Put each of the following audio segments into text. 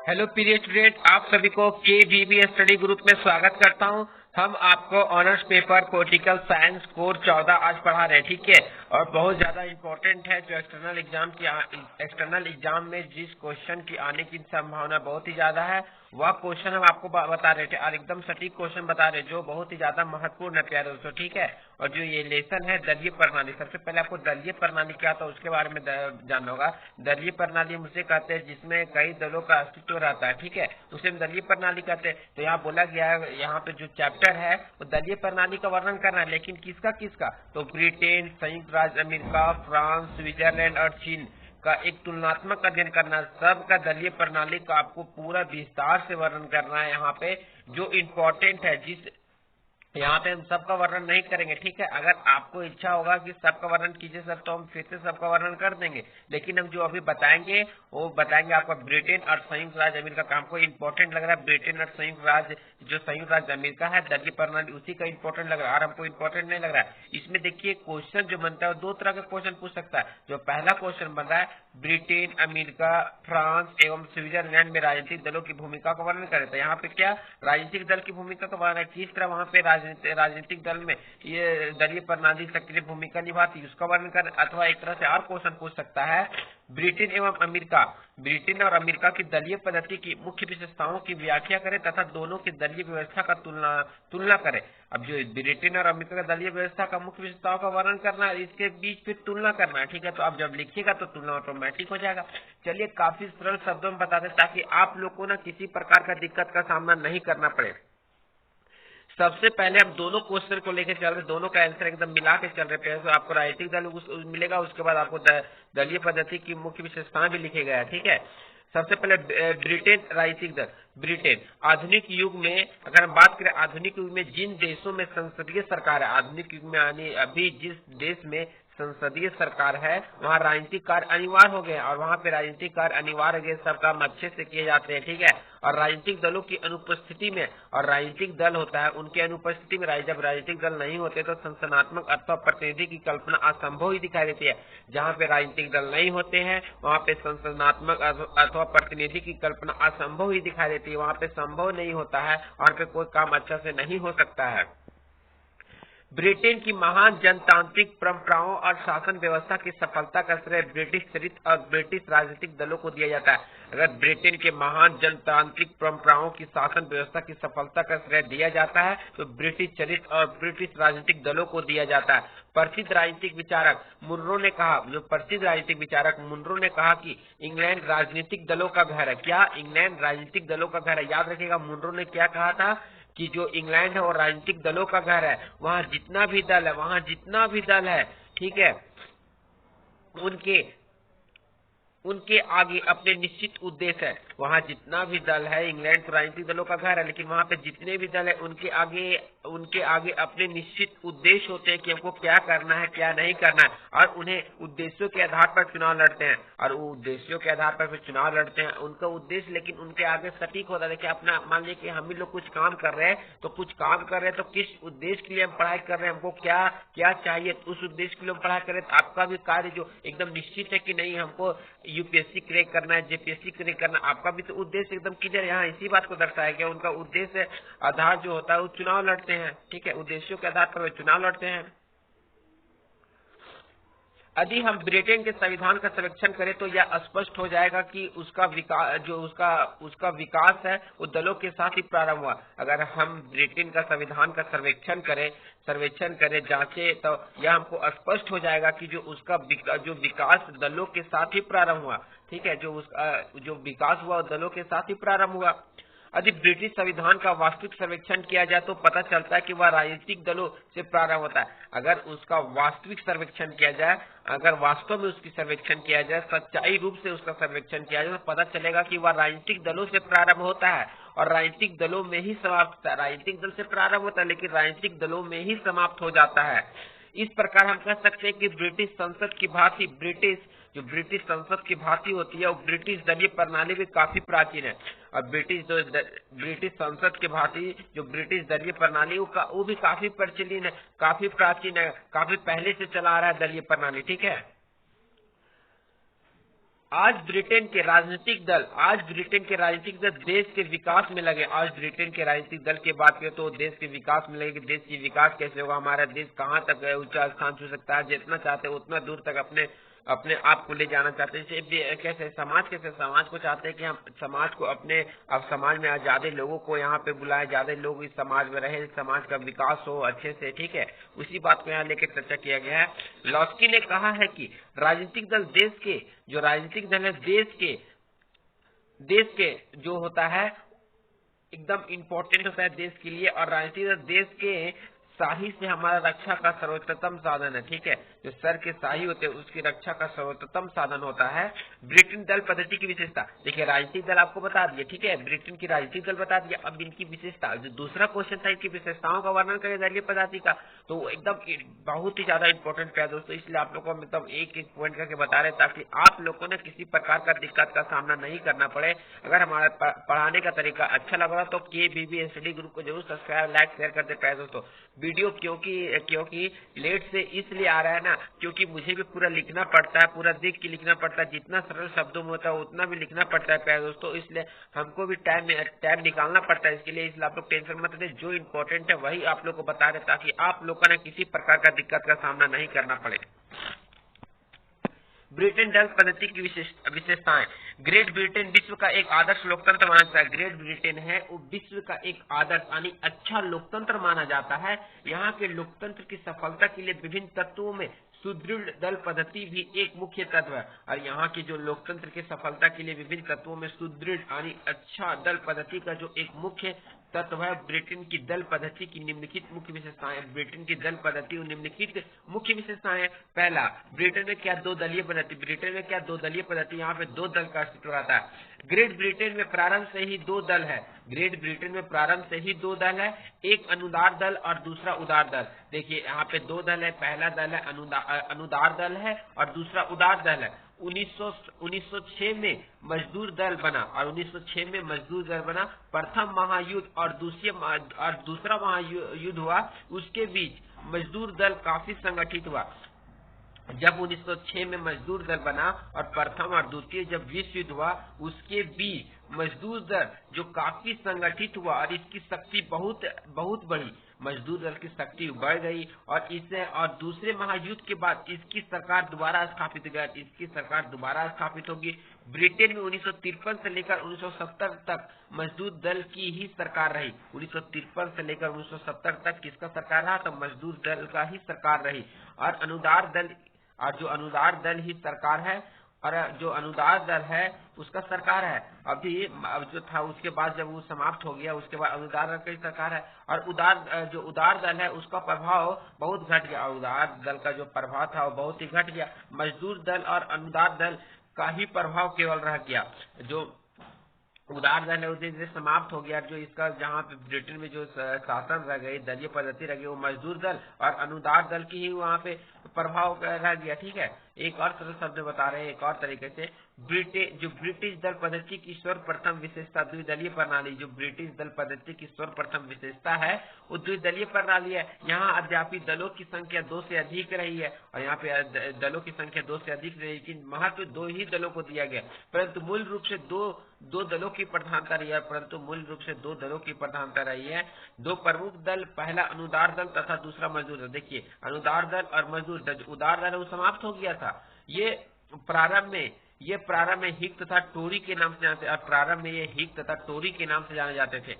Hello प्रिय student, आप सभी को केवीबी स्टडी ग्रुप में स्वागत करता हूं। हम आपको honours paper political science core 14 आज पढ़ा रहे हैं, ठीक है। और बहुत ज्यादा इम्पोर्टेंट है, जो एक्सटर्नल एग्जाम में जिस क्वेश्चन की आने की संभावना बहुत ही ज्यादा है, वह क्वेश्चन हम आपको बता रहे थे और एकदम सटीक क्वेश्चन बता रहे, जो बहुत ही ज्यादा महत्वपूर्ण है प्यारे दोस्तों, ठीक है। और जो ये लेसन है दलीय प्रणाली, सबसे पहले आपको दलीय प्रणाली क्या था उसके बारे में जानना होगा। दलीय प्रणाली मुझे कहते हैं जिसमें कई दलों का अस्तित्व रहता है, ठीक है, उसे हम दलीय प्रणाली कहते हैं। तो यहाँ बोला गया है, यहाँ पे जो चैप्टर है वो दलीय प्रणाली का वर्णन करना है, लेकिन किसका, तो ब्रिटेन, संयुक्त राज्य अमेरिका, फ्रांस, स्विट्जरलैंड और चीन का एक तुलनात्मक अध्ययन करना। सबका दलीय प्रणाली का आपको पूरा विस्तार से वर्णन करना है। यहाँ पे जो इम्पोर्टेंट है, यहाँ पे हम सबका वर्णन नहीं करेंगे, ठीक है। अगर आपको इच्छा होगा कि सबका वर्णन कीजिए सर, तो हम फिर से सबका वर्णन कर देंगे, लेकिन हम जो अभी बताएंगे वो बताएंगे आपका ब्रिटेन और संयुक्त राज्य अमेरिका का। हमको इम्पोर्टेंट लग रहा है ब्रिटेन और संयुक्त राज्य अमेरिका है दलीय प्रणाली, उसी का इम्पोर्टेंट लग रहा है और हमको इम्पोर्टेंट नहीं लग रहा है। इसमें देखिए क्वेश्चन जो बनता है दो तरह का क्वेश्चन पूछ सकता है। जो पहला क्वेश्चन बन रहा है, ब्रिटेन, अमेरिका, फ्रांस एवं स्विट्जरलैंड में राजनीतिक दलों की भूमिका का वर्णन करे। तो यहाँ पे क्या राजनीतिक दल की भूमिका का वर्णन है, किस तरह वहाँ पे राजनीतिक दल में ये दलीय प्रणाली सक्रिय भूमिका निभाती है, उसका वर्णन कर। अथवा एक तरह से और क्वेश्चन पूछ सकता है, ब्रिटेन और अमेरिका की दलीय पद्धति की मुख्य विशेषताओं की व्याख्या करें तथा दोनों की दलीय व्यवस्था का तुलना करें। अब जो ब्रिटेन और अमेरिका का दलीय व्यवस्था का मुख्य विशेषताओं का वर्णन करना है, इसके बीच फिर तुलना करना है, ठीक है। तो आप जब लिखिएगा तो तुलना ऑटोमेटिक हो जाएगा। चलिए काफी सरल शब्दों में बता दें ताकि आप लोग को ना किसी प्रकार का दिक्कत का सामना नहीं करना पड़े। सबसे पहले हम दोनों क्वेश्चन को लेकर चल रहे, दोनों का आंसर एकदम मिला के चल रहे हैं। तो आपको राजनीतिक दल मिलेगा, उसके बाद आपको दलीय पद्धति की मुख्य विशेषताएं भी लिखे गए हैं, ठीक है। सबसे पहले ब्रिटेन राजनीतिक दल। ब्रिटेन आधुनिक युग में, अगर हम बात करें आधुनिक युग में जिन देशों में संसदीय सरकार है, आधुनिक युग में यानी अभी जिस देश में संसदीय सरकार है वहाँ राजनीतिक कार्य अनिवार्य हो गए और वहाँ पे राजनीतिक कार्य अनिवार्य हो गए, सब काम अच्छे से किए जाते हैं, ठीक है। और राजनीतिक दलों की अनुपस्थिति में, और राजनीतिक दल होता है उनके अनुपस्थिति में, जब राजनीतिक दल नहीं होते तो संस्थानात्मक अथवा प्रतिनिधि की कल्पना असंभव ही दिखाई देती है। जहाँ पे राजनीतिक दल नहीं होते हैं वहाँ पे संस्थानात्मक अथवा प्रतिनिधि की कल्पना असंभव ही दिखाई देती है, वहाँ पे संभव नहीं होता है, वहाँ पे कोई काम अच्छा से नहीं हो सकता है। ब्रिटेन की महान जनतांत्रिक परंपराओं और शासन व्यवस्था की सफलता का श्रेय ब्रिटिश चरित्र और ब्रिटिश राजनीतिक दलों को दिया जाता है। अगर ब्रिटेन के महान जनतांत्रिक परंपराओं की शासन व्यवस्था की सफलता का श्रेय दिया जाता है तो ब्रिटिश चरित्र और ब्रिटिश राजनीतिक दलों को दिया जाता है। प्रसिद्ध राजनीतिक विचारक मुनरो ने कहा कि इंग्लैंड राजनीतिक दलों का घर है। क्या इंग्लैंड राजनीतिक दलों का घर है? याद रखिएगा मुनरो ने क्या कहा था कि जो इंग्लैंड है वो राजनीतिक दलों का घर है। वहाँ जितना भी दल है, ठीक है, उनके आगे अपने निश्चित उद्देश्य है। वहाँ जितना भी दल है, इंग्लैंड तो राजनीतिक दलों का घर है, लेकिन वहाँ पे जितने भी दल है उनके आगे अपने निश्चित उद्देश्य होते हैं कि हमको क्या करना है क्या नहीं करना है, और उन्हें उद्देश्यों के आधार पर चुनाव लड़ते हैं। और उद्देश्यों के आधार पर फिर चुनाव लड़ते हैं, उनका उद्देश्य लेकिन उनके आगे सटीक होता है कि अपना, मान लीजिए कि हम ही लोग कुछ काम कर रहे हैं, तो किस उद्देश्य के लिए हम पढ़ाई कर रहे हैं, हमको क्या क्या चाहिए, उस उद्देश्य के लिए हम पढ़ाई कर रहे हैं। तो आपका भी कार्य जो एकदम निश्चित है कि नहीं हमको यूपीएससी क्रैक करना है, जेपीएससी क्रैक करना, आपका भी तो उद्देश्य एकदम क्लियर है। यहाँ इसी बात को दर्शाया गया, उनका उद्देश्य आधार जो होता है वो चुनाव लड़ते हैं, ठीक है, उद्देश्यों के आधार पर वे चुनाव लड़ते हैं। यदि हम ब्रिटेन के संविधान का सर्वेक्षण करें तो यह स्पष्ट हो जाएगा कि उसका विकास है वो दलों के साथ ही प्रारंभ हुआ। अगर हम ब्रिटेन का संविधान का सर्वेक्षण करें जांचे, तो यह हमको स्पष्ट हो जाएगा कि जो विकास दलों के साथ ही प्रारंभ हुआ, ठीक है, जो विकास हुआ दलों के साथ ही प्रारंभ हुआ। यदि ब्रिटिश संविधान का वास्तविक सर्वेक्षण किया जाए तो पता चलता है कि वह राजनीतिक दलों से प्रारंभ होता है। अगर उसका वास्तविक सर्वेक्षण किया जाए, अगर वास्तव में उसकी सर्वेक्षण किया जाए, सच्चाई रूप से उसका सर्वेक्षण किया जाए, तो पता चलेगा कि वह राजनीतिक दलों से प्रारंभ होता है और राजनीतिक दलों में ही समाप्त होता है। राजनीतिक दल से प्रारंभ होता है लेकिन राजनीतिक दलों में ही समाप्त हो जाता है। इस प्रकार हम कह सकते हैं कि ब्रिटिश संसद की भांति ब्रिटिश संसद की भांति होती है, वो ब्रिटिश दलीय प्रणाली भी काफी प्राचीन है। और ब्रिटिश संसद की भांति जो ब्रिटिश दलीय प्रणाली वो भी काफी प्रचलित है, काफी प्राचीन है, काफी पहले से चला आ रहा है दलीय प्रणाली, ठीक है। आज ब्रिटेन के राजनीतिक दल देश के विकास में लगे। आज ब्रिटेन के राजनीतिक दल की बात करें तो देश के विकास में लगे कि देश की विकास कैसे होगा, हमारा देश कहां तक ऊंचा स्थान छू सकता है, जितना चाहते हैं उतना दूर तक अपने आप को ले जाना चाहते हैं। कैसे समाज को चाहते हैं कि हम समाज को अब समाज में ज्यादा लोगों को यहाँ पे बुलाए, ज्यादा लोग इस समाज में रहे, समाज का विकास हो अच्छे से, ठीक है। उसी बात को यहाँ लेकर चर्चा किया गया है। लॉस्की ने कहा है कि राजनीतिक दल देश के जो होता है एकदम इम्पोर्टेंट होता है देश के लिए, और राजनीतिक दल देश के शाही से हमारा रक्षा का सर्वोत्तम साधन है, ठीक है। जो सर के शाही होते हैं उसकी रक्षा का सर्वोत्तम साधन होता है। ब्रिटेन दल पद्धति की विशेषता देखिए, राजनीतिक दल आपको बता दिए, ठीक है, ब्रिटेन की राजनीतिक दल बता दिया। अब इनकी विशेषता, जो दूसरा क्वेश्चन था इनकी विशेषताओं का वर्णन करें दलीय पद्धति का, तो वो एकदम बहुत ही ज्यादा इंपॉर्टेंट है दोस्तों। इसलिए आप लोगों को मतलब एक एक पॉइंट करके बता रहे ताकि आप लोगों ने किसी प्रकार का दिक्कत का सामना नहीं करना पड़े। अगर हमारा पढ़ाने का तरीका अच्छा लग रहा तो KBB स्टडी ग्रुप को जरूर सब्सक्राइब, लाइक, शेयर करते रहे दोस्तों। वीडियो क्योंकि लेट से इसलिए आ रहा है ना, क्योंकि मुझे भी पूरा लिखना पड़ता है, पूरा देख के लिखना पड़ता है, जितना सरल शब्दों में होता है उतना भी लिखना पड़ता है प्यारे दोस्तों। इसलिए हमको भी टाइम निकालना पड़ता है इसके लिए। इसलिए आप लोग टेंशन मत लें, जो इम्पोर्टेंट है वही आप लोग को बता रहे ताकि आप लोग का किसी प्रकार का दिक्कत का सामना नहीं करना पड़े। ब्रिटेन दल पद्धति की विशेषताएं। ग्रेट ब्रिटेन विश्व का एक आदर्श लोकतंत्र माना जाता है। ग्रेट ब्रिटेन है वो विश्व का एक आदर्श यानी अच्छा लोकतंत्र माना जाता है। यहाँ के लोकतंत्र की सफलता के लिए विभिन्न तत्वों में सुदृढ़ दल पद्धति भी एक मुख्य तत्व है। और यहाँ की जो लोकतंत्र की सफलता के लिए विभिन्न तत्वों में सुदृढ़ यानी अच्छा दल पद्धति का जो एक मुख्य तत्व है, ब्रिटेन की दल पद्धति की निम्नलिखित मुख्य विशेषताएं। ब्रिटेन की दल पद्धति निम्नलिखित मुख्य विशेषताएं। पहला, ब्रिटेन में क्या दो दलीय पद्धति, यहाँ पे दो दल का अस्तित्व रहता है। ग्रेट ब्रिटेन में प्रारंभ से ही दो दल है। एक अनुदार दल और दूसरा उदार दल। देखिए यहाँ पे दो दल है, पहला दल है अनुदार दल है और दूसरा उदार दल है। 1906 में मजदूर दल बना। प्रथम महायुद्ध और दूसरा महायुद्ध हुआ, उसके बीच मजदूर दल काफी संगठित हुआ। जब 1906 में मजदूर दल बना और प्रथम और द्वितीय जब विश्व युद्ध हुआ, उसके बीच मजदूर दल जो काफी संगठित हुआ और इसकी शक्ति बहुत बढ़ी। मजदूर दल की शक्ति बढ़ गई और दूसरे महायुद्ध के बाद इसकी सरकार दोबारा स्थापित होगी। ब्रिटेन में 1953 से लेकर 1970 तक मजदूर दल की ही सरकार रही। 1953 से लेकर 1970 तक किसका सरकार रहा? तो मजदूर दल का ही सरकार रही। और जो अनुदार दल ही सरकार है और जो अनुदार दल है उसका सरकार है। अब जो था उसके बाद जब वो समाप्त हो गया उसके बाद अनुदार दल की सरकार है। और जो उदार दल है उसका प्रभाव बहुत घट गया। उदार दल का जो प्रभाव था वो बहुत ही घट गया। मजदूर दल और अनुदार दल का ही प्रभाव केवल रह गया। जो उदार दल है उसे समाप्त हो गया। जो इसका जहाँ पे ब्रिटेन में जो शासन रह गई, दलीय पद्धति रह गई, वो मजदूर दल और अनुदार दल की ही वहाँ पे प्रभाव रह गया, ठीक है। एक और सरल शब्द बता रहे हैं एक और तरीके से। ब्रिटिश दल पद्धति की सर्वप्रथम विशेषता द्विदलीय प्रणाली। जो ब्रिटिश दल पद्धति की सर्वप्रथम विशेषता है वो द्विदलीय प्रणाली है। यहाँ अद्यापि दलों की संख्या 2 से अधिक रही है और यहाँ पे दलों की संख्या 2 से अधिक रही, लेकिन महत्व 2 ही दलों को दिया गया, परंतु मूल रूप से दो दलों की प्रधानता रही है। दो प्रमुख दल, पहला अनुदार दल तथा दूसरा मजदूर दल। देखिए अनुदार दल और मजदूर दल, उदार दल वो समाप्त हो गया था। ये प्रारंभ में हिक तथा टोरी के नाम से जाने जाते थे।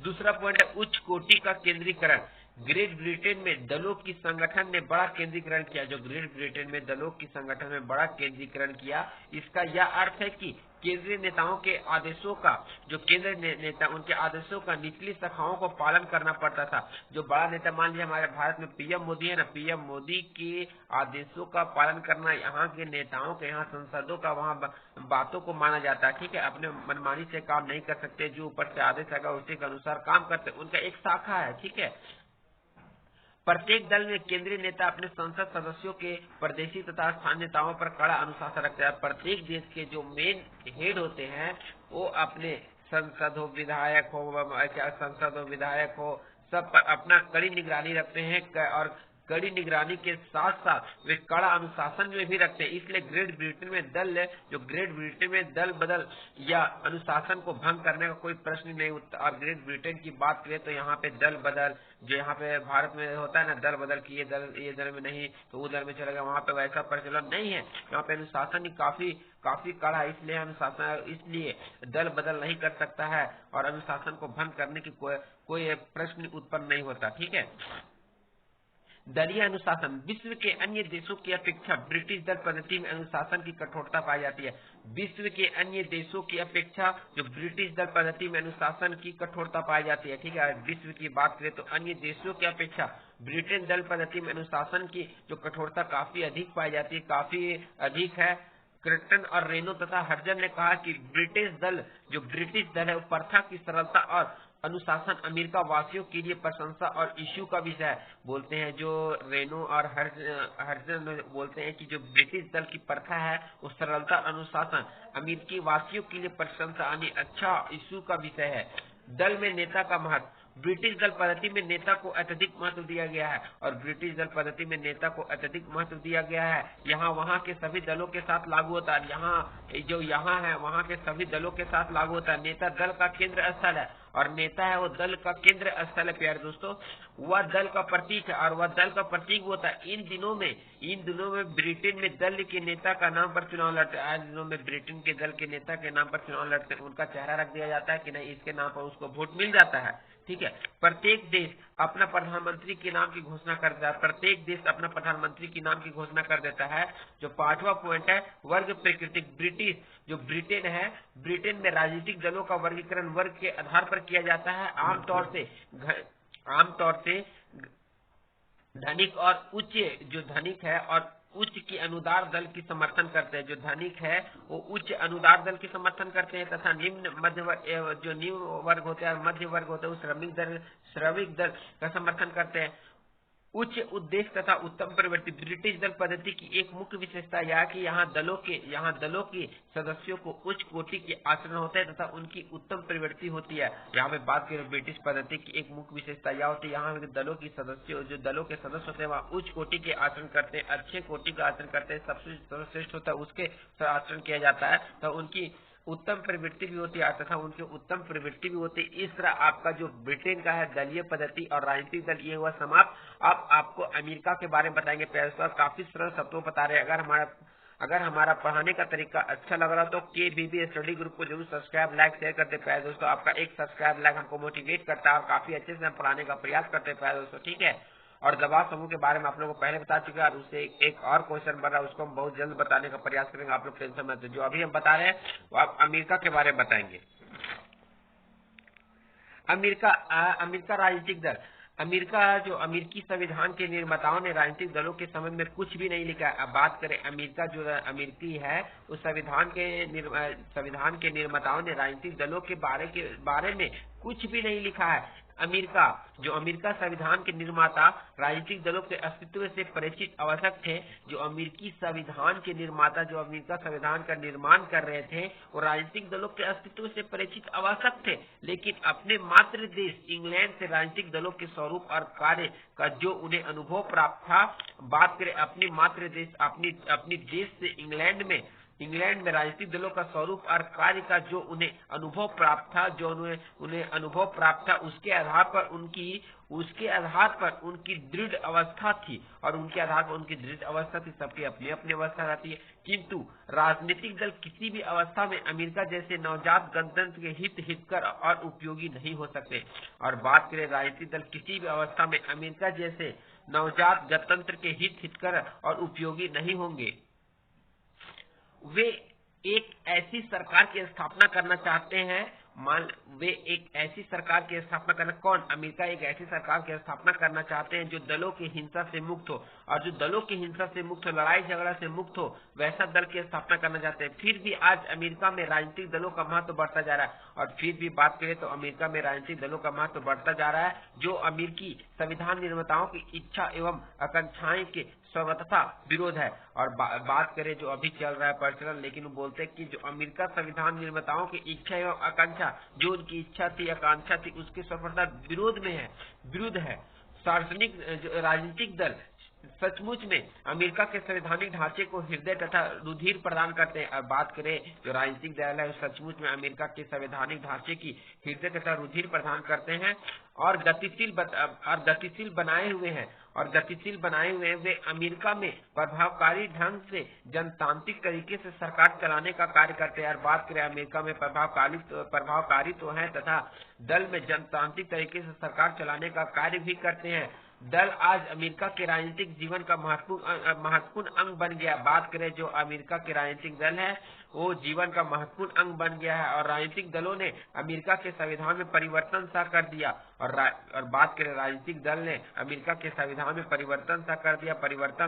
दूसरा पॉइंट है उच्च कोटि का केंद्रीकरण। ग्रेट ब्रिटेन में दलों की संगठन ने बड़ा केंद्रीकरण किया। जो ग्रेट ब्रिटेन में दलों की संगठन में बड़ा केंद्रीकरण किया, इसका यह अर्थ है कि केंद्रीय नेताओं के आदेशों का उनके आदेशों का निचली शाखाओं को पालन करना पड़ता था। जो बड़ा नेता, मान लिया हमारे भारत में PM मोदी है ना, PM मोदी के आदेशों का पालन करना यहाँ के नेताओं के, यहाँ संसदों का वहाँ बातों को माना जाता है, ठीक है। अपने मनमानी से काम नहीं कर सकते, जो ऊपर से आदेश आएगा उसी के अनुसार काम करते, उनका एक शाखा है, ठीक है। प्रत्येक दल में केंद्रीय नेता अपने संसद सदस्यों के प्रदेशी तथा स्थानीय नेताओं पर कड़ा अनुशासन रखते हैं। प्रत्येक देश के जो मेन हेड होते हैं वो अपने संसद हो विधायक हो सब पर अपना कड़ी निगरानी रखते हैं और कड़ी निगरानी के साथ साथ वे कड़ा अनुशासन में भी रखते हैं। इसलिए ग्रेट ब्रिटेन में ग्रेट ब्रिटेन में दल बदल या अनुशासन को भंग करने का कोई प्रश्न नहीं उठता। और ग्रेट ब्रिटेन की बात करें तो यहाँ पे दल बदल, जो यहाँ पे भारत में होता है ना, दल बदल की ये दल में नहीं तो वो दल में चला गया, वहाँ पे वैसा प्रचलन नहीं है। यहाँ पे अनुशासन ही काफी कड़ा है, इसलिए दल बदल नहीं कर सकता है और अनुशासन को भंग करने की कोई प्रश्न उत्पन्न नहीं होता। ठीक है। दलीय अनुशासन। विश्व के अन्य देशों की अपेक्षा ब्रिटिश दल पद्धति में अनुशासन की कठोरता पाई जाती है। विश्व के अन्य देशों की अपेक्षा जो ब्रिटिश दल पद्धति में अनुशासन की कठोरता पाई जाती है। ठीक है। विश्व की बात करें तो अन्य देशों की अपेक्षा ब्रिटेन दल पद्धति में अनुशासन की जो कठोरता काफी अधिक पाई जाती है, काफी अधिक है। क्रिटन और रेनो तथा हर्जन ने कहा कि ब्रिटिश दल है वो प्रथा की सरलता और अनुशासन अमेरिका वासियों के लिए प्रशंसा और इश्यू का विषय है। बोलते हैं जो रेनो और हर्जन बोलते हैं कि जो ब्रिटिश दल की प्रथा है वो सरलता अनुशासन अमेरिकी वासियों के लिए प्रशंसा यानी अच्छा इश्यू का विषय है। दल में नेता का महत्व। ब्रिटिश दल पद्धति में नेता को अत्यधिक महत्व दिया गया है और ब्रिटिश दल पद्धति में नेता को अत्यधिक महत्व दिया गया है। यहाँ वहाँ के सभी दलों के साथ लागू होता है। यहाँ है वहाँ के सभी दलों के साथ लागू होता है। नेता दल का केंद्र स्थल है और नेता है वो दल का केंद्र स्थल है। प्यारे दोस्तों, वह दल का प्रतीक है और वह दल का प्रतीक होता है। इन दिनों में ब्रिटेन में दल के नेता का नाम पर चुनाव लड़ते हैं। आज दिनों में ब्रिटेन के दल के नेता के नाम पर चुनाव लड़ते हैं। उनका चेहरा रख दिया जाता है कि नहीं, इसके नाम पर उसको वोट मिल जाता है। ठीक है। प्रत्येक देश अपना प्रधानमंत्री के नाम की घोषणा करता है। प्रत्येक देश अपना प्रधानमंत्री के नाम की घोषणा कर देता है। जो 5वां पॉइंट है वर्ग प्रकृति। ब्रिटेन है, ब्रिटेन में राजनीतिक दलों का वर्गीकरण वर्ग के आधार पर किया जाता है। आमतौर से धनिक और उच्च, जो धनिक है और उच्च की अनुदार दल की समर्थन करते हैं। जो धनिक है वो उच्च अनुदार दल की समर्थन करते हैं तथा निम्न वर्ग होते हैं, मध्य वर्ग होते हैं, श्रमिक दल का समर्थन करते हैं। उच्च उद्देश्य तथा उत्तम प्रवृत्ति। ब्रिटिश दल पद्धति की एक मुख्य विशेषता यह कि यहाँ दलों के सदस्यों को उच्च कोटि के आचरण होते हैं तथा उनकी उत्तम प्रवृत्ति होती है। यहाँ पे बात करें ब्रिटिश पद्धति की एक मुख्य विशेषता यह होती है, यहाँ दलों के सदस्य होते हैं वहाँ उच्च कोटि के आचरण करते हैं, अच्छे कोटि का आचरण करते हैं, सबसे सर्वश्रेष्ठ होता है उसके आचरण किया जाता है तो उनकी उत्तम प्रवृत्ति भी होती है तथा उनकी उत्तम प्रवृत्ति भी होती है। इस तरह आपका जो ब्रिटेन का है दलीय पद्धति और राजनीतिक दल ये हुआ समाप्त। अब आपको अमेरिका के बारे में बताएंगे। काफी सरल शब्दों बता रहे हैं। अगर हमारा पढ़ाने का तरीका अच्छा लग रहा तो KBB स्टडी ग्रुप को जरूर सब्सक्राइब लाइक शेयर करते प्यारे दोस्तों। आपका एक सब्सक्राइब लाइक हमको मोटिवेट करता है और काफी अच्छे से हम पढ़ाने का प्रयास करते हैं प्यारे दोस्तों। ठीक है। और दबाव समूह के बारे में आप लोगों को पहले बता चुके हैं और उससे एक और क्वेश्चन बन रहा है, उसको हम बहुत जल्द बताने का प्रयास करेंगे। आप लोग टेंशन मत लीजिए। जो अभी हम बता रहे हैं वो आप अमेरिका के बारे में बताएंगे। अमेरिका राजनीतिक दल। जो अमेरिकी संविधान के निर्माताओं ने राजनीतिक दलों के संबंध में कुछ भी नहीं लिखा है। अब बात करें अमेरिका, जो अमेरिकी है उस संविधान के निर्माताओं ने राजनीतिक दलों के बारे में कुछ भी नहीं लिखा है। अमेरिका संविधान के निर्माता राजनीतिक दलों के अस्तित्व से परिचित आवश्यक थे। जो अमेरिकी संविधान के निर्माता जो अमेरिका संविधान का निर्माण कर रहे थे वो राजनीतिक दलों के अस्तित्व से परिचित आवश्यक थे, लेकिन अपने मातृ देश इंग्लैंड से राजनीतिक दलों के स्वरूप और कार्य का जो उन्हें अनुभव प्राप्त था। बात करें अपनी मातृ देश अपनी देश से इंग्लैंड में राजनीतिक दलों का स्वरूप और कार्य का जो उन्हें अनुभव प्राप्त था, उसके आधार पर उनकी दृढ़ अवस्था थी और उनके आधार पर उनकी दृढ़ अवस्था थी। सबकी अपनी अपनी अवस्था रहती है, किंतु राजनीतिक दल किसी भी अवस्था में अमेरिका जैसे नवजात गणतंत्र के हितकर और उपयोगी नहीं हो सकते। और बात करें राजनीतिक दल किसी भी अवस्था में अमेरिका जैसे नवजात गणतंत्र के हितकर और उपयोगी नहीं होंगे। वे एक ऐसी सरकार की स्थापना करना चाहते हैं। अमेरिका एक ऐसी सरकार की स्थापना करना चाहते हैं जो दलों की हिंसा से मुक्त हो, और जो दलों की हिंसा से मुक्त हो, लड़ाई झगड़ा से मुक्त हो, वैसा दल की स्थापना करना चाहते हैं। फिर भी आज अमेरिका में राजनीतिक दलों का महत्व बढ़ता जा रहा है। और फिर भी बात करें तो अमेरिका में राजनीतिक दलों का महत्व बढ़ता जा रहा है, जो अमेरिकी संविधान निर्माताओं की इच्छा एवं आकांक्षाएं के सर्वथा विरोध है। और बात करें जो अभी चल रहा है प्रचलन, लेकिन वो बोलते हैं कि जो अमेरिका संविधान निर्माताओं की इच्छा एवं आकांक्षा, जो उनकी इच्छा थी आकांक्षा थी, उसके सर्वथा विरुद्ध है। सार्वजनिक राजनीतिक दल सचमुच में अमेरिका के संवैधानिक ढांचे को हृदय तथा रुधिर प्रदान करते हैं। और बात करें जो राजनीतिक दल है सचमुच में अमेरिका के संवैधानिक ढांचे की हृदय तथा रुधिर प्रदान करते हैं और गतिशील बनाए हुए हैं वे अमेरिका में प्रभावकारी ढंग से जनतांत्रिक तरीके से सरकार चलाने का कार्य करते हैं। और बात करें अमेरिका में प्रभावकारी तो है तथा दल में जनतांत्रिक तरीके से सरकार चलाने का कार्य भी करते हैं। दल आज अमेरिका के राजनीतिक जीवन का महत्वपूर्ण अंग बन गया। बात करें जो अमेरिका के राजनीतिक दल है वो जीवन का महत्वपूर्ण अंग बन गया है और राजनीतिक दलों ने अमेरिका के संविधान में परिवर्तन सा कर दिया। और बात करें राजनीतिक दल ने अमेरिका के संविधान में परिवर्तन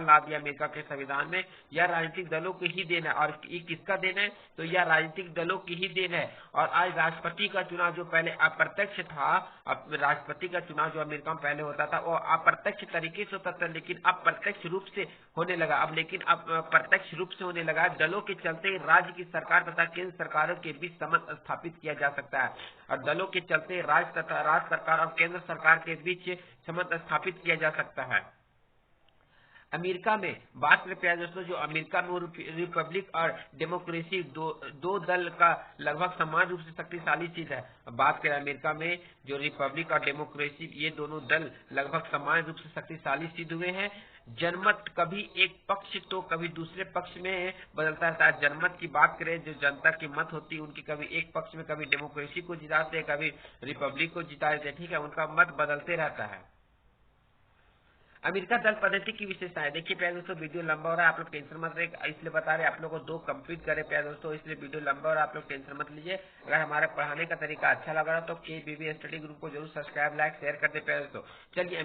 ला दिया अमेरिका के संविधान में। यह राजनीतिक दलों की ही देन है। और ये किसका देन है? तो यह राजनीतिक दलों की ही देन है। और आज राष्ट्रपति का चुनाव जो पहले अप्रत्यक्ष था, अब राष्ट्रपति का चुनाव जो अमेरिका में पहले होता था वो अप्रत्यक्ष तरीके से होता था, लेकिन अब प्रत्यक्ष रूप से होने लगा। अब प्रत्यक्ष रूप से होने लगा। दलों के चलते राज्य की सरकार तथा केंद्र सरकारों के बीच संबंध स्थापित किया जा सकता है और दलों के चलते राज्य सरकार और केंद्र सरकार के बीच संबंध स्थापित किया जा सकता है। अमेरिका में बात करें प्यारे दोस्तों, जो अमेरिका में रिपब्लिक और डेमोक्रेसी दो दल का लगभग समान रूप से शक्तिशाली चीज है। बात करें अमेरिका में जो रिपब्लिक और डेमोक्रेसी ये दोनों दल लगभग समान रूप से शक्तिशाली सिद्ध हुए हैं। जनमत कभी एक पक्ष तो कभी दूसरे पक्ष में बदलता रहता है। जनमत की बात करें जो जनता की मत होती है उनकी कभी एक पक्ष में कभी डेमोक्रेसी को जिताते हैं कभी रिपब्लिक को जिताते हैं, ठीक है, उनका मत बदलते रहता है। अमेरिका दल पद्धति की विशेषताएं देखिए प्यारे दोस्तों, वीडियो लंबा हो रहा है, आप लोग टेंशन मत रहे, इसलिए बता रहे आप लोगों को 2 कंप्लीट करें प्यारे दोस्तों, इसलिए वीडियो लंबा हो रहा है, आप लोग टेंशन मत लीजिए। अगर हमारे पढ़ाने का तरीका अच्छा लग रहा है तो KBB स्टडी ग्रुप को जरूर सब्सक्राइब लाइक शेयर कर दे प्यारे दोस्तों। चलिए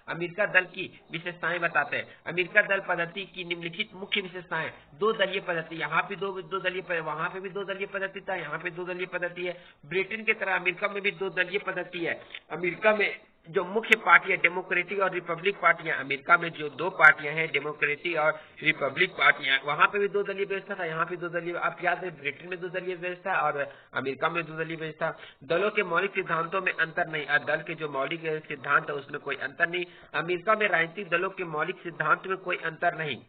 अमेरिका दल की विशेषताएं बताते हैं। अमेरिका दल पद्धति की निम्नलिखित मुख्य विशेषताएं: 2 दलीय पद्धति, यहाँ पे दो दलीय, वहां पे भी 2 दलीय पद्धति था, यहाँ पे 2 दलीय पद्धति है। ब्रिटेन की तरह अमेरिका में भी 2 दलीय पद्धति है। अमेरिका में जो मुख्य पार्टी है डेमोक्रेटिक और रिपब्लिक पार्टियां, अमेरिका में जो 2 पार्टियां हैं डेमोक्रेटिक और रिपब्लिक पार्टियां, वहां पे भी 2 दलीय व्यवस्था था, यहाँ पे 2 दलीय। आप याद है ब्रिटेन में 2 दलीय व्यवस्था और अमेरिका में 2 दलीय व्यवस्था। दलों के मौलिक सिद्धांतों में अंतर नहीं, दल के जो मौलिक सिद्धांत है उसमें कोई अंतर नहीं। अमेरिका में राजनीतिक दलों के मौलिक सिद्धांत में कोई अंतर नहीं।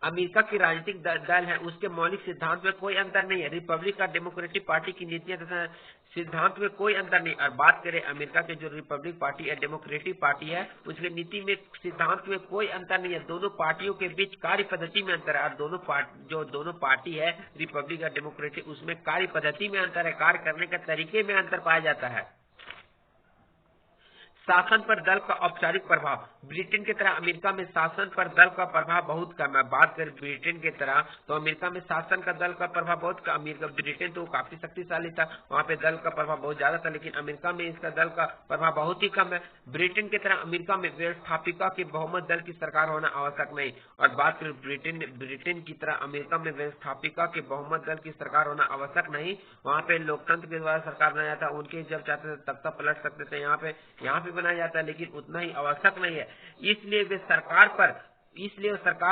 अमेरिका की राजनीतिक दल है उसके मौलिक सिद्धांत में कोई अंतर नहीं है। रिपब्लिक और डेमोक्रेटिक पार्टी की नीतियां तथा सिद्धांत में कोई अंतर नहीं। और बात करें अमेरिका के जो रिपब्लिक पार्टी है डेमोक्रेटिक पार्टी है उसके नीति में सिद्धांत में कोई अंतर नहीं है। दोनों पार्टियों के बीच कार्य पद्धति में अंतर है और दोनों पार्टी है रिपब्लिक और डेमोक्रेटिक उसमें कार्य पद्धति में अंतर है, कार्य करने के तरीके में अंतर पाया जाता है। शासन पर दल का औपचारिक प्रभाव, ब्रिटेन की तरह अमेरिका में शासन पर दल का प्रभाव बहुत कम है। बात करें ब्रिटेन की तरह तो अमेरिका में शासन का दल का प्रभाव बहुत कम। अमेरिका ब्रिटेन तो काफी शक्तिशाली था, वहां पे दल का प्रभाव बहुत ज्यादा था, लेकिन अमेरिका में इसका दल का प्रभाव बहुत ही कम है। ब्रिटेन की तरह अमेरिका में व्यवस्थापिका के बहुमत दल की सरकार होना आवश्यक नहीं। और बात करें ब्रिटेन की तरह अमेरिका में व्यवस्थापिका के बहुमत दल की सरकार होना आवश्यक नहीं, वहाँ पे लोकतंत्र के द्वारा सरकार बनाया था, उनके जब चाहते थे तख्ता पलट सकते थे, यहाँ पे बनाया जाता है, लेकिन उतना ही आवश्यक नहीं है। इसलिए वे सरकार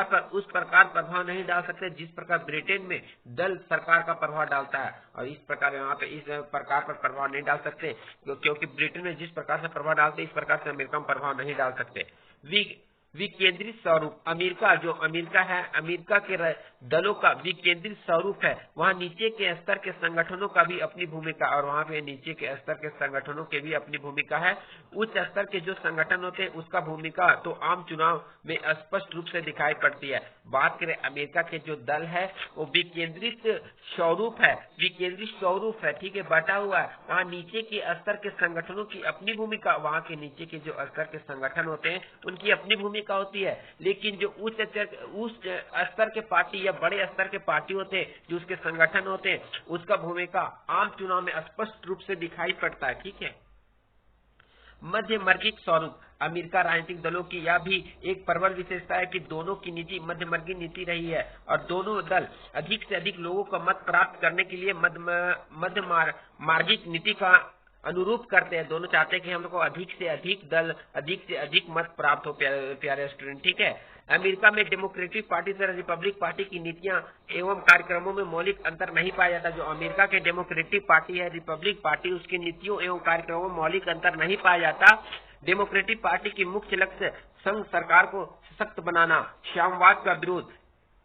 पर उस प्रकार प्रभाव नहीं डाल सकते जिस प्रकार ब्रिटेन में दल सरकार का प्रभाव डालता है, और इस प्रकार यहाँ पे इस प्रकार पर प्रभाव नहीं डाल सकते, क्योंकि ब्रिटेन में जिस प्रकार से प्रभाव डालते इस प्रकार से अमेरिका में प्रभाव नहीं डाल सकते। विकेंद्रित स्वरूप, अमेरिका है, अमेरिका के दलों का विकेंद्रित स्वरूप है। वहाँ नीचे के स्तर के संगठनों का भी अपनी भूमिका, और वहाँ पे नीचे के स्तर के संगठनों के भी अपनी भूमिका है। उच्च स्तर के जो संगठन होते हैं उसका भूमिका तो आम चुनाव में स्पष्ट रूप से दिखाई पड़ती है। बात करें अमेरिका के जो दल है वो विकेंद्रित स्वरूप है, ठीक है, बटा हुआ है। वहाँ नीचे के स्तर के संगठनों की अपनी भूमिका, वहाँ के नीचे के जो स्तर के संगठन होते हैं उनकी अपनी भूमिका होती है, लेकिन जो उच्च स्तर के पार्टी या बड़े स्तर के पार्टी होते हैं जो उसके संगठन होते हैं उसका भूमिका आम चुनाव में स्पष्ट रूप से दिखाई पड़ता है, ठीक है। मध्यवर्गीय स्वरूप, अमेरिका राजनीतिक दलों की यह भी एक प्रबल विशेषता है कि दोनों की नीति मध्यवर्गीय नीति रही है और दोनों दल अधिक से अधिक लोगों का मत प्राप्त करने के लिए मध्य मार्गिक नीति का अनुरूप करते हैं। दोनों चाहते हैं कि हम लोग को अधिक से अधिक मत प्राप्त हो, प्यारे स्टूडेंट, ठीक है। अमेरिका में डेमोक्रेटिक पार्टी से रिपब्लिक पार्टी की नीतियां एवं कार्यक्रमों में मौलिक अंतर नहीं पाया जाता। जो अमेरिका के डेमोक्रेटिक पार्टी है, रिपब्लिक पार्टी, उसकी नीतियों एवं कार्यक्रमों में मौलिक अंतर नहीं पाया जाता। डेमोक्रेटिक पार्टी की मुख्य लक्ष्य संघ सरकार को सशक्त बनाना, साम्यवाद का विरोध,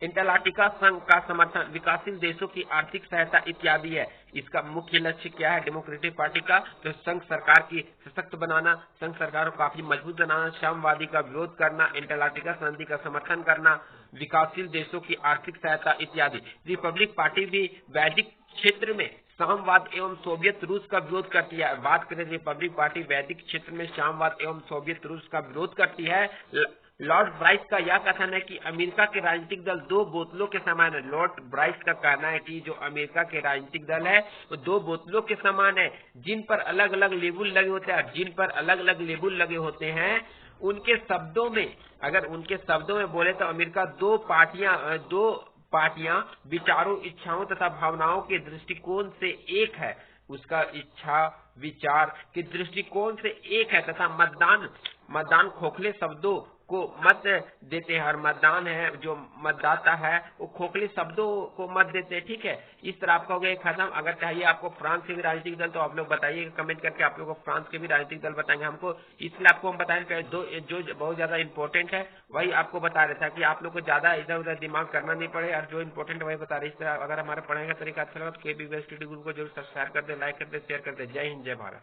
एंटार्क्टिका संघ का समर्थन, विकासशील देशों की आर्थिक सहायता इत्यादि है। इसका मुख्य लक्ष्य क्या है डेमोक्रेटिक पार्टी का? तो संघ सरकार की सशक्त बनाना, संघ सरकार को काफी मजबूत बनाना, साम्यवादी का विरोध करना, एंटार्क्टिका संधि का समर्थन करना, विकासशील देशों की आर्थिक सहायता इत्यादि। रिपब्लिक पार्टी भी वैदिक क्षेत्र में साम्यवाद एवं सोवियत रूस का विरोध करती है। बात करें रिपब्लिक पार्टी वैदिक क्षेत्र में साम्यवाद एवं सोवियत रूस का विरोध करती है। लॉर्ड ब्राइस का यह कथन है कि अमेरिका के राजनीतिक दल दो बोतलों के समान है। लॉर्ड ब्राइस का कहना है कि जो अमेरिका के राजनीतिक दल है वो दो बोतलों के समान है, जिन पर अलग अलग लेबुल लगे होते हैं। जिन पर अलग अलग लेबुल लगे होते हैं उनके शब्दों में, अगर उनके शब्दों में बोले तो अमेरिका दो पार्टियां विचारों, इच्छाओं तथा भावनाओं के दृष्टिकोण से एक है। उसका इच्छा विचार के दृष्टिकोण से एक है तथा मतदान खोखले शब्दों को मत देते हैं और मतदान है जो मतदाता है वो खोखले शब्दों को मत देते हैं। ठीक है, इस तरह आपका हो गया खत्म। अगर चाहिए आपको फ्रांस के भी राजनीतिक दल तो आप लोग बताइए कमेंट करके, आप लोगों को फ्रांस के भी राजनीतिक दल बताएंगे हमको। इसलिए आपको हम बताएंगे दो जो बहुत ज्यादा इंपॉर्टेंट है वही आपको बता रहे था कि आप लोग को ज्यादा इधर उधर दिमाग करना नहीं पड़े और जो इंपॉर्टेंट वही बता रहे। इस तरह अगर हमारे पढ़ाई का तरीका अच्छा लगा तो KBBS स्टडी ग्रुप को जरूर सब्सक्राइब कर दे, लाइक कर दे, शेयर कर दे। जय हिंद, जय भारत।